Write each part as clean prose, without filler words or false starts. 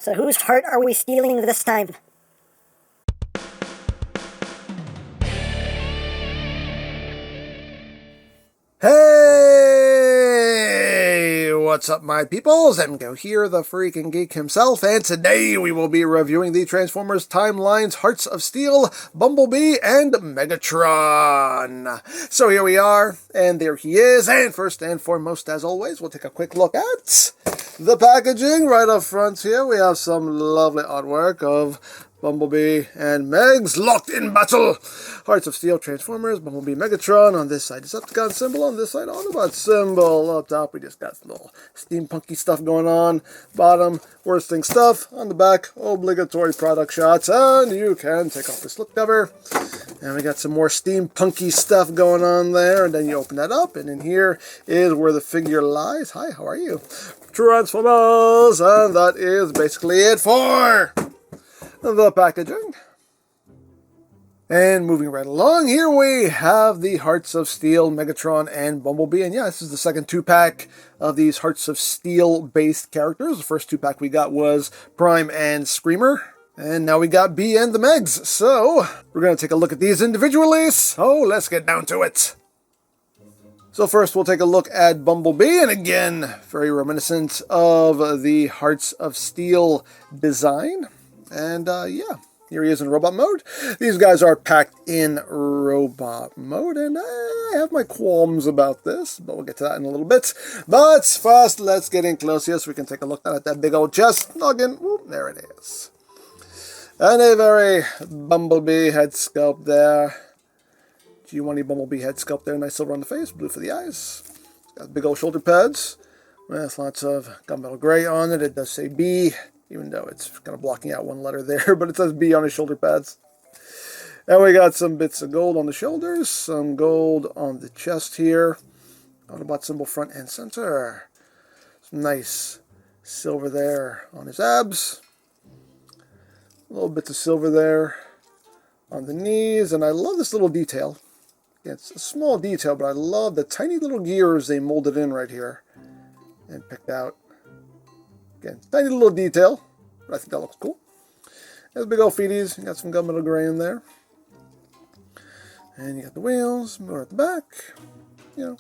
So whose heart are we stealing this time? Hey, what's up my peoples? EmGo here, the freaking geek himself, and today we will be reviewing the Transformers Timeline's Hearts of Steel, Bumblebee, and Megatron. So here we are, and there he is, and first and foremost, as always, we'll take a quick look at the packaging. Right up front here, we have some lovely artwork of Bumblebee and Megs locked in battle. Hearts of Steel Transformers, Bumblebee Megatron. On this side, Decepticon symbol. On this side, Autobot symbol. Up top, we just got some little steampunky stuff going on. Bottom, worsting stuff. On the back, obligatory product shots. And you can take off the slipcover. And we got some more steampunky stuff going on there. And then you open that up, and in here is where the figure lies. Hi, how are you? Transformers! And that is basically it for the packaging. And moving right along, here we have the Hearts of Steel, Megatron, and Bumblebee. And yeah, this is the second 2-pack of these Hearts of Steel-based characters. The first 2-pack we got was Prime and Screamer. And now we got Bee and the Megs. So, we're going to take a look at these individually. So, let's get down to it. So first we'll take a look at Bumblebee, and again, very reminiscent of the Hearts of Steel design. And yeah, here he is in robot mode. These guys are packed in robot mode, and I have my qualms about this, but we'll get to that in a little bit. But first, let's get in close here so we can take a look at that big old chest. Log in. Whoop, there it is. And a very Bumblebee head sculpt there. G1E Bumblebee head sculpt there. Nice silver on the face, blue for the eyes. Got big old shoulder pads with lots of gunmetal gray on it. It does say B, even though it's kind of blocking out one letter there, but it says B on his shoulder pads. And we got some bits of gold on the shoulders, some gold on the chest here. Autobot symbol front and center. Some nice silver there on his abs. A little bit of silver there on the knees, and I love this little detail. Yeah, it's a small detail, but I love the tiny little gears they molded in right here and picked out. Again, tiny little detail, but I think that looks cool. There's big old feeties. You got some gunmetal gray in there. And you got the wheels, more at the back. You know,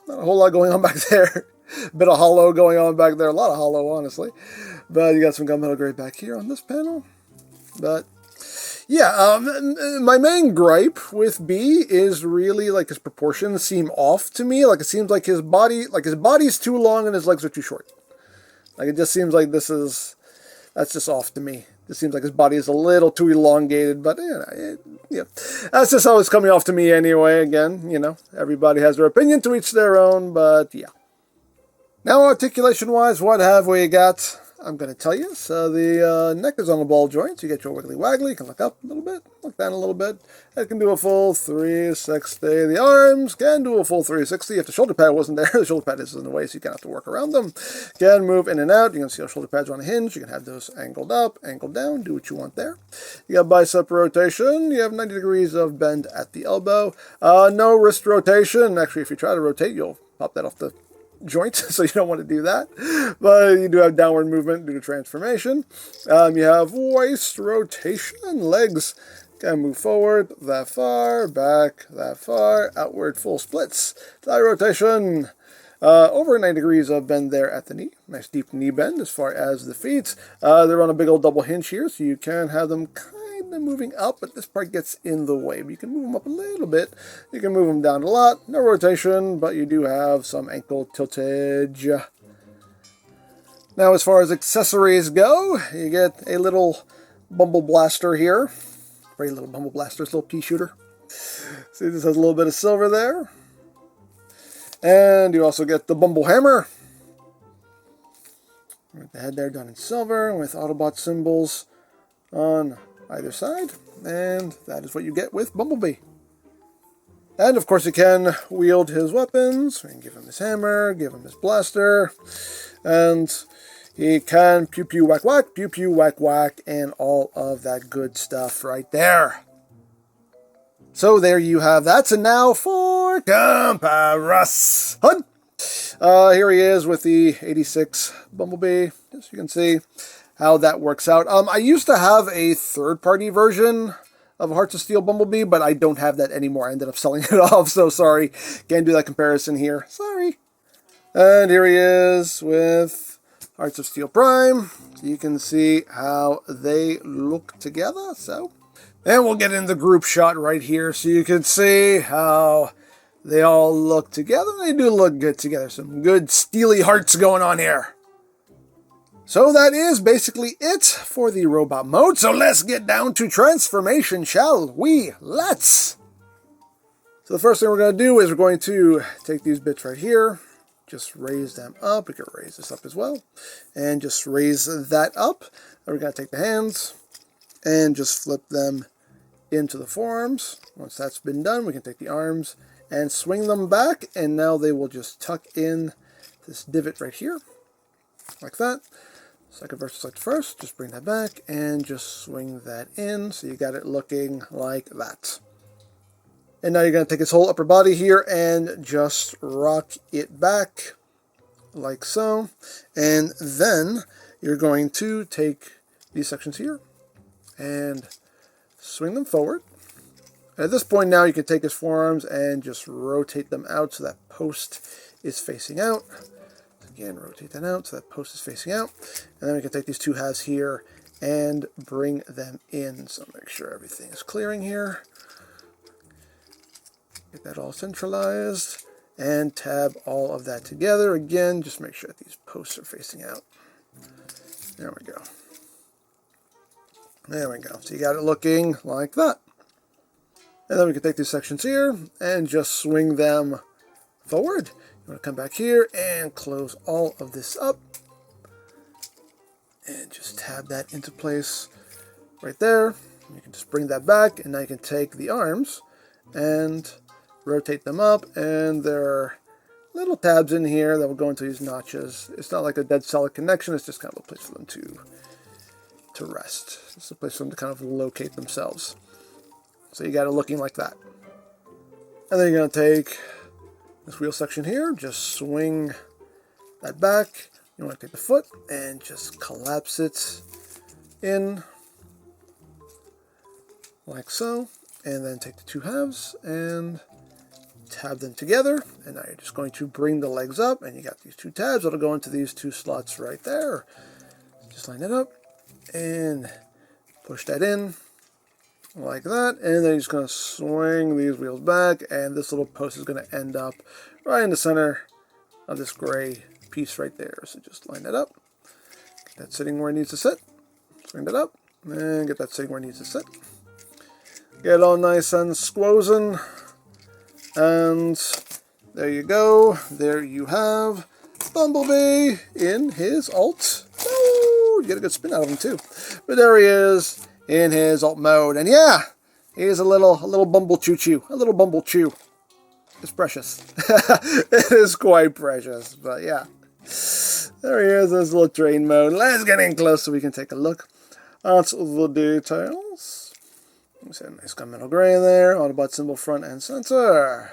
not a whole lot going on back there. A bit of hollow going on back there. A lot of hollow, honestly. But you got some gunmetal gray back here on this panel. But yeah, my main gripe with B is really like his proportions seem off to me. Like it seems like his body's too long and his legs are too short. Like it just seems like that's just off to me. It seems like his body is a little too elongated, but yeah, that's just how it's coming off to me anyway. Again, you know, everybody has their opinion, to each their own, but yeah. Now articulation-wise, what have we got? I'm going to tell you. So the neck is on a ball joint, so you get your wiggly waggly. You can look up a little bit, look down a little bit. It can do a full 360. The arms can do a full 360. If the shoulder pad wasn't there, the shoulder pad is in the way, so you kind of have to work around them. Can move in and out. You can see how shoulder pads are on a hinge. You can have those angled up, angled down. Do what you want there. You got bicep rotation. You have 90 degrees of bend at the elbow. No wrist rotation. Actually, if you try to rotate, you'll pop that off the joint, so you don't want to do that, but you do have downward movement due to transformation. You have waist rotation. Legs can move forward that far, back that far, outward full splits. Thigh rotation. Over 90 degrees of bend there at the knee. Nice deep knee bend as far as the feet. They're on a big old double hinge here, so you can have them kind of moving up, but this part gets in the way. But you can move them up a little bit. You can move them down a lot. No rotation, but you do have some ankle tiltage. Now, as far as accessories go, you get a little Bumble Blaster here. Very little Bumble Blaster, little pea shooter. See, this has a little bit of silver there. And you also get the Bumble Hammer. With the head there done in silver with Autobot symbols on either side. And that is what you get with Bumblebee. And of course you can wield his weapons. We can give him his hammer, give him his blaster. And he can pew pew whack whack, pew pew whack whack, and all of that good stuff right there. So there you have that. And now for comparison. Here he is with the 86 Bumblebee. As you can see, how that works out. I used to have a third-party version of Hearts of Steel Bumblebee, but I don't have that anymore. I ended up selling it off, so sorry. Can't do that comparison here. Sorry. And here he is with Hearts of Steel Prime. You can see how they look together. And we'll get in the group shot right here so you can see how they all look together. They do look good together. Some good steely hearts going on here. So that is basically it for the robot mode. So let's get down to transformation, shall we? Let's! So the first thing we're going to do is we're going to take these bits right here. Just raise them up. We can raise this up as well. And just raise that up. Then we're going to take the hands and just flip them into the forearms. Once that's been done, we can take the arms and swing them back. And now they will just tuck in this divot right here. Like that. Second versus like the first, just bring that back and just swing that in. So you got it looking like that. And now you're going to take this whole upper body here and just rock it back like so. And then you're going to take these sections here and swing them forward. And at this point now you can take his forearms and just rotate them out so that post is facing out. Again, rotate that out so that post is facing out. And then we can take these two halves here and bring them in. So make sure everything is clearing here. Get that all centralized. And tab all of that together. Again, just make sure that these posts are facing out. There we go. There we go. So you got it looking like that. And then we can take these sections here and just swing them forward. I'm going to come back here and close all of this up. And just tab that into place right there. You can just bring that back, and now you can take the arms and rotate them up. And there are little tabs in here that will go into these notches. It's not like a dead solid connection. It's just kind of a place for them to rest. It's a place for them to kind of locate themselves. So you got it looking like that. And then you're going to take this wheel section here, just swing that back. You want to take the foot and just collapse it in like so. And then take the two halves and tab them together. And now you're just going to bring the legs up, and you got these two tabs that'll go into these two slots right there. Just line it up and push that in like that, and then you're just going to swing these wheels back, and this little post is going to end up right in the center of this gray piece right there. So just line that up, get that sitting where it needs to sit, swing that up, and get that sitting where it needs to sit. Get it all nice and squozen, and there you go. There you have Bumblebee in his alt. Oh, you get a good spin out of him too. But there he is in his alt mode, and yeah, he's a little bumble choo-choo, a little bumble chew. It's precious. It is quite precious, but yeah. There he is in his little train mode. Let's get in close so we can take a look at the details. We see a nice gunmetal gray in there, Autobot symbol front and center.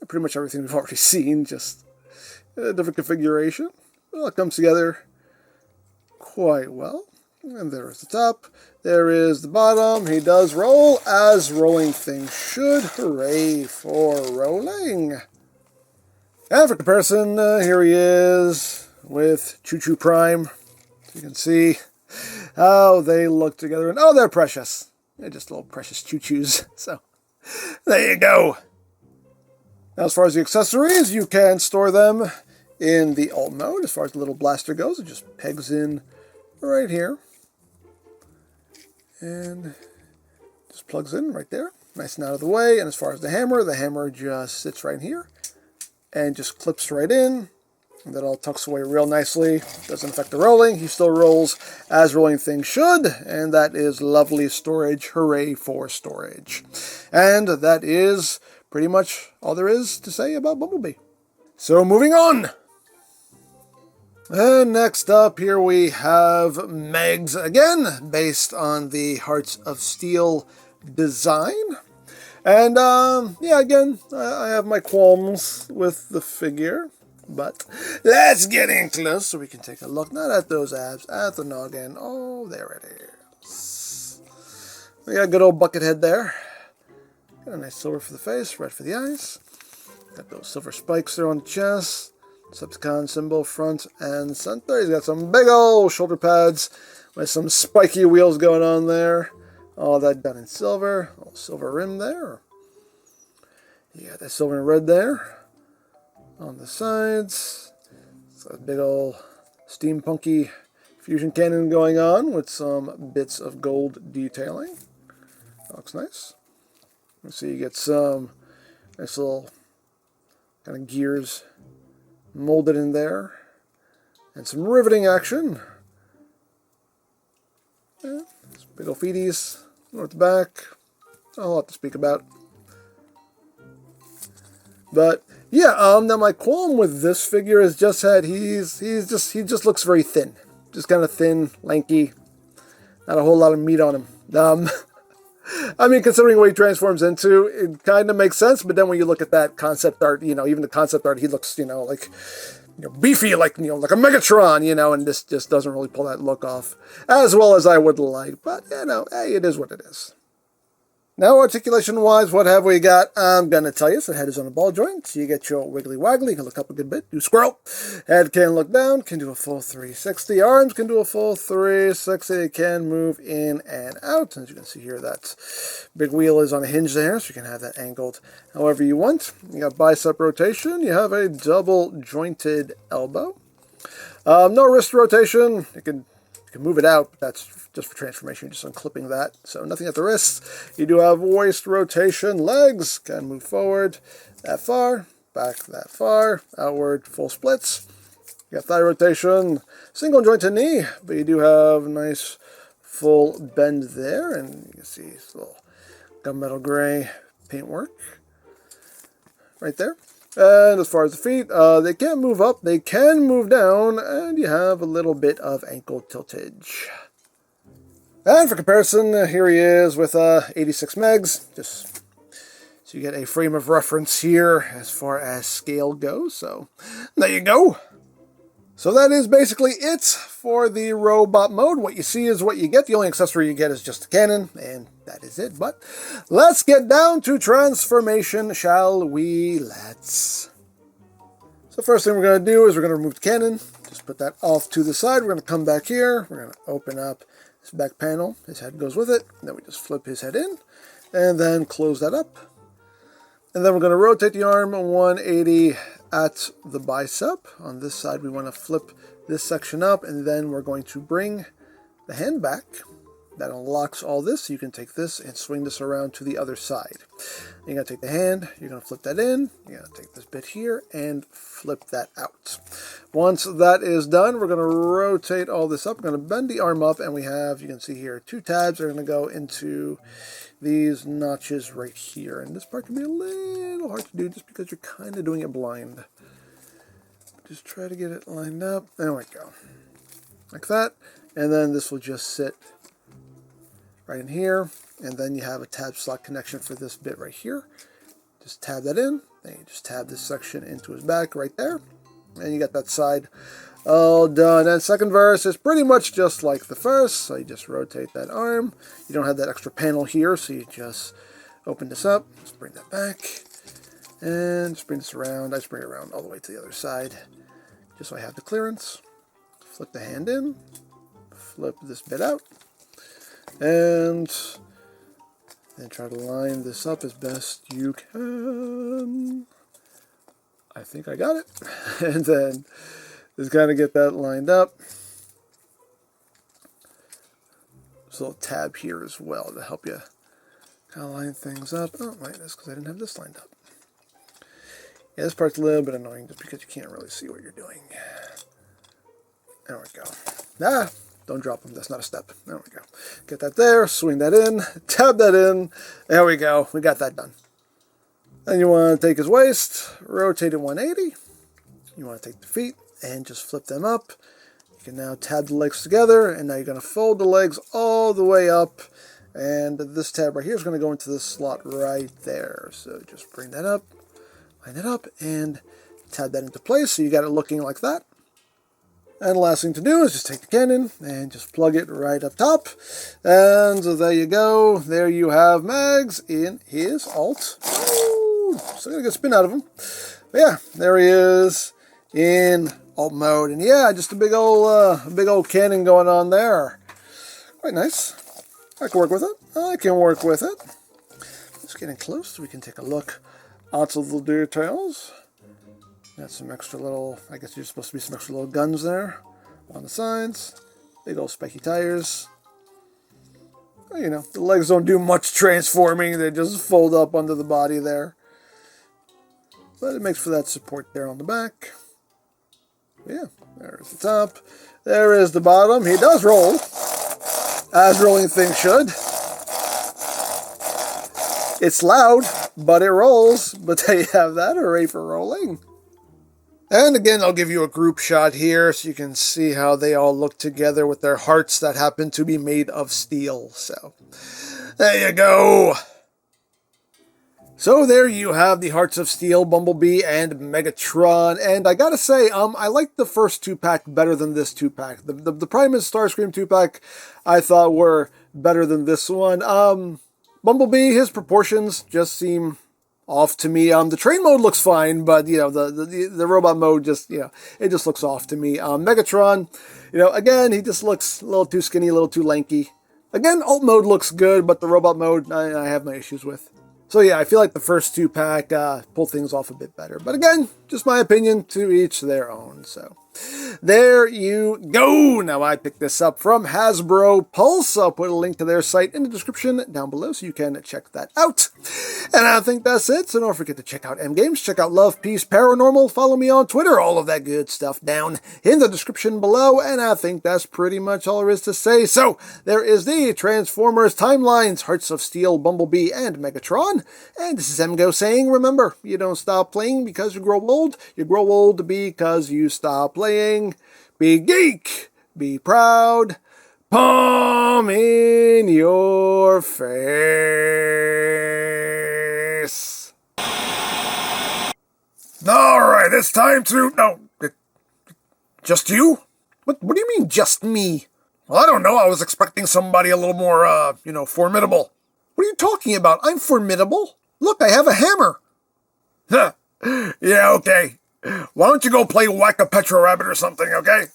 Pretty much everything we've already seen, just a different configuration. Well, it comes together quite well. And there is the top. There is the bottom. He does roll as rolling things should. Hooray for rolling. And for comparison, here he is with Choo Choo Prime. So you can see how they look together. And oh, they're precious. They're just little precious choo-choos. So there you go. Now, as far as the accessories, you can store them in the alt mode. As far as the little blaster goes, it just pegs in right here. And just plugs in right there. Nice and out of the way. And as far as the hammer just sits right here. And just clips right in. And that all tucks away real nicely. Doesn't affect the rolling. He still rolls as rolling things should. And that is lovely storage. Hooray for storage. And that is pretty much all there is to say about Bumblebee. So moving on. And next up here we have Megs again, based on the Hearts of Steel design. And yeah, again, I have my qualms with the figure. But let's get in close so we can take a look, not at those abs, at the noggin. Oh, there it is. We got a good old bucket head there. Got a nice silver for the face, red for the eyes. Got those silver spikes there on the chest. Subcon symbol front and center. He's got some big old shoulder pads with some spiky wheels going on there. All that done in silver. Little silver rim there. You got that silver and red there on the sides. So a big old steampunky fusion cannon going on with some bits of gold detailing. That looks nice. Let's see, you get some nice little kind of gears molded in there, and some riveting action. Yeah, big old feeties, north to back. A lot to speak about. But yeah, now my qualm with this figure is just that he just looks very thin, just kind of thin, lanky, not a whole lot of meat on him. I mean, considering what he transforms into, it kind of makes sense. But then when you look at that concept art, even the concept art, he looks, like, beefy, like, like a Megatron, and this just doesn't really pull that look off as well as I would like. But, hey, it is what it is. Now, articulation-wise, what have we got? I'm going to tell you. So, head is on a ball joint. So you get your wiggly-waggly. You can look up a good bit. Do squirrel. Head can look down. Can do a full 360. Arms can do a full 360. It can move in and out. As you can see here, that big wheel is on a hinge there. So you can have that angled however you want. You got bicep rotation. You have a double-jointed elbow. No wrist rotation. You can move it out, but that's just for transformation, just unclipping that. So nothing at the wrists. You do have waist rotation. Legs can move forward that far, back that far, outward, full splits. You got thigh rotation, single jointed knee, but you do have nice full bend there, and you can see this little gunmetal gray paintwork right there. And as far as the feet, they can't move up, they can move down, and you have a little bit of ankle tiltage. And for comparison, here he is with 86 megs, just so you get a frame of reference here as far as scale goes. So there you go. So that is basically it for the robot mode. What you see is what you get. The only accessory you get is just the cannon, and that is it. But let's get down to transformation, shall we? Let's. So first thing we're going to do is we're going to remove the cannon. Just put that off to the side. We're going to come back here. We're going to open up this back panel. His head goes with it. Then we just flip his head in, and then close that up. And then we're going to rotate the arm 180 at the bicep. On this side, we want to flip this section up, and then we're going to bring the hand back. That unlocks all this, so you can take this and swing this around to the other side. You're going to take the hand, you're going to flip that in, you're going to take this bit here and flip that out. Once that is done, we're going to rotate all this up. We're going to bend the arm up, and we have, you can see here, 2 tabs that are going to go into these notches right here. And this part can be a little hard to do just because you're kind of doing it blind. Just try to get it lined up. There we go. Like that. And then this will just sit right in here. And then you have a tab slot connection for this bit right here. Just tab that in. Then you just tab this section into his back right there. And you got that side all done. And second verse is pretty much just like the first. So you just rotate that arm. You don't have that extra panel here, so you just open this up. Just bring that back. And just bring this around. I just bring it around all the way to the other side, just so I have the clearance. Flip the hand in. Flip this bit out. And then try to line this up as best you can. I think I got it. And then just kind of get that lined up. There's a little tab here as well to help you kind of line things up. Oh, wait, that's because I didn't have this lined up. Yeah, this part's a little bit annoying just because you can't really see what you're doing. There we go. Ah, don't drop them. That's not a step. There we go. Get that there. Swing that in. Tab that in. There we go. We got that done. Then you want to take his waist, rotate it 180. You want to take the feet and just flip them up. You can now tab the legs together, and now you're going to fold the legs all the way up. And this tab right here is going to go into this slot right there. So just bring that up, line it up, and tab that into place so you got it looking like that. And the last thing to do is just take the cannon and just plug it right up top. And there you go. There you have Mags in his alt. Ooh, still gonna get spin out of him. But yeah, there he is in alt mode. And yeah, just a big old cannon going on there. Quite nice. I can work with it. I can work with it. Just getting close so we can take a look at the details. Got some extra little, I guess there's supposed to be some extra little guns there on the sides. Big old spiky tires. Well, you know, the legs don't do much transforming. They just fold up under the body there. But it makes for that support there on the back. But yeah, there's the top. There is the bottom. He does roll, as rolling things should. It's loud, but it rolls. But there you have that, hooray for rolling. And again, I'll give you a group shot here so you can see how they all look together with their hearts that happen to be made of steel. So, there you go. So there you have the Hearts of Steel, Bumblebee, and Megatron. And I gotta say, I like the first 2-pack better than this 2-pack. The Primus Starscream 2-pack I thought were better than this one. Bumblebee, his proportions just seem off to me. The train mode looks fine, but you know, the robot mode just, you know, it just looks off to me. Megatron, you know, again, he just looks a little too skinny, a little too lanky. Again, alt mode looks good, but the robot mode I have my issues with. So yeah, I feel like the first 2-pack pull things off a bit better. But again, just my opinion, to each their own. So there you go. Now I picked this up from Hasbro Pulse. I'll put a link to their site in the description down below so you can check that out. And I think that's it. So don't forget to check out EmGo's, check out Love, Peace, Paranormal, follow me on Twitter, all of that good stuff down in the description below. And I think that's pretty much all there is to say. So there is the Transformers Timelines, Hearts of Steel, Bumblebee, and Megatron. And this is EmGo saying, remember, you don't stop playing because you grow old. You grow old because you stop playing. Be geek, be proud, palm in your face. Alright, it's time to... No, just you? What do you mean, just me? Well, I don't know, I was expecting somebody a little more, you know, formidable. What are you talking about? I'm formidable. Look, I have a hammer. Huh. Yeah, okay. Why don't you go play Whack-A-Petro Rabbit or something, okay?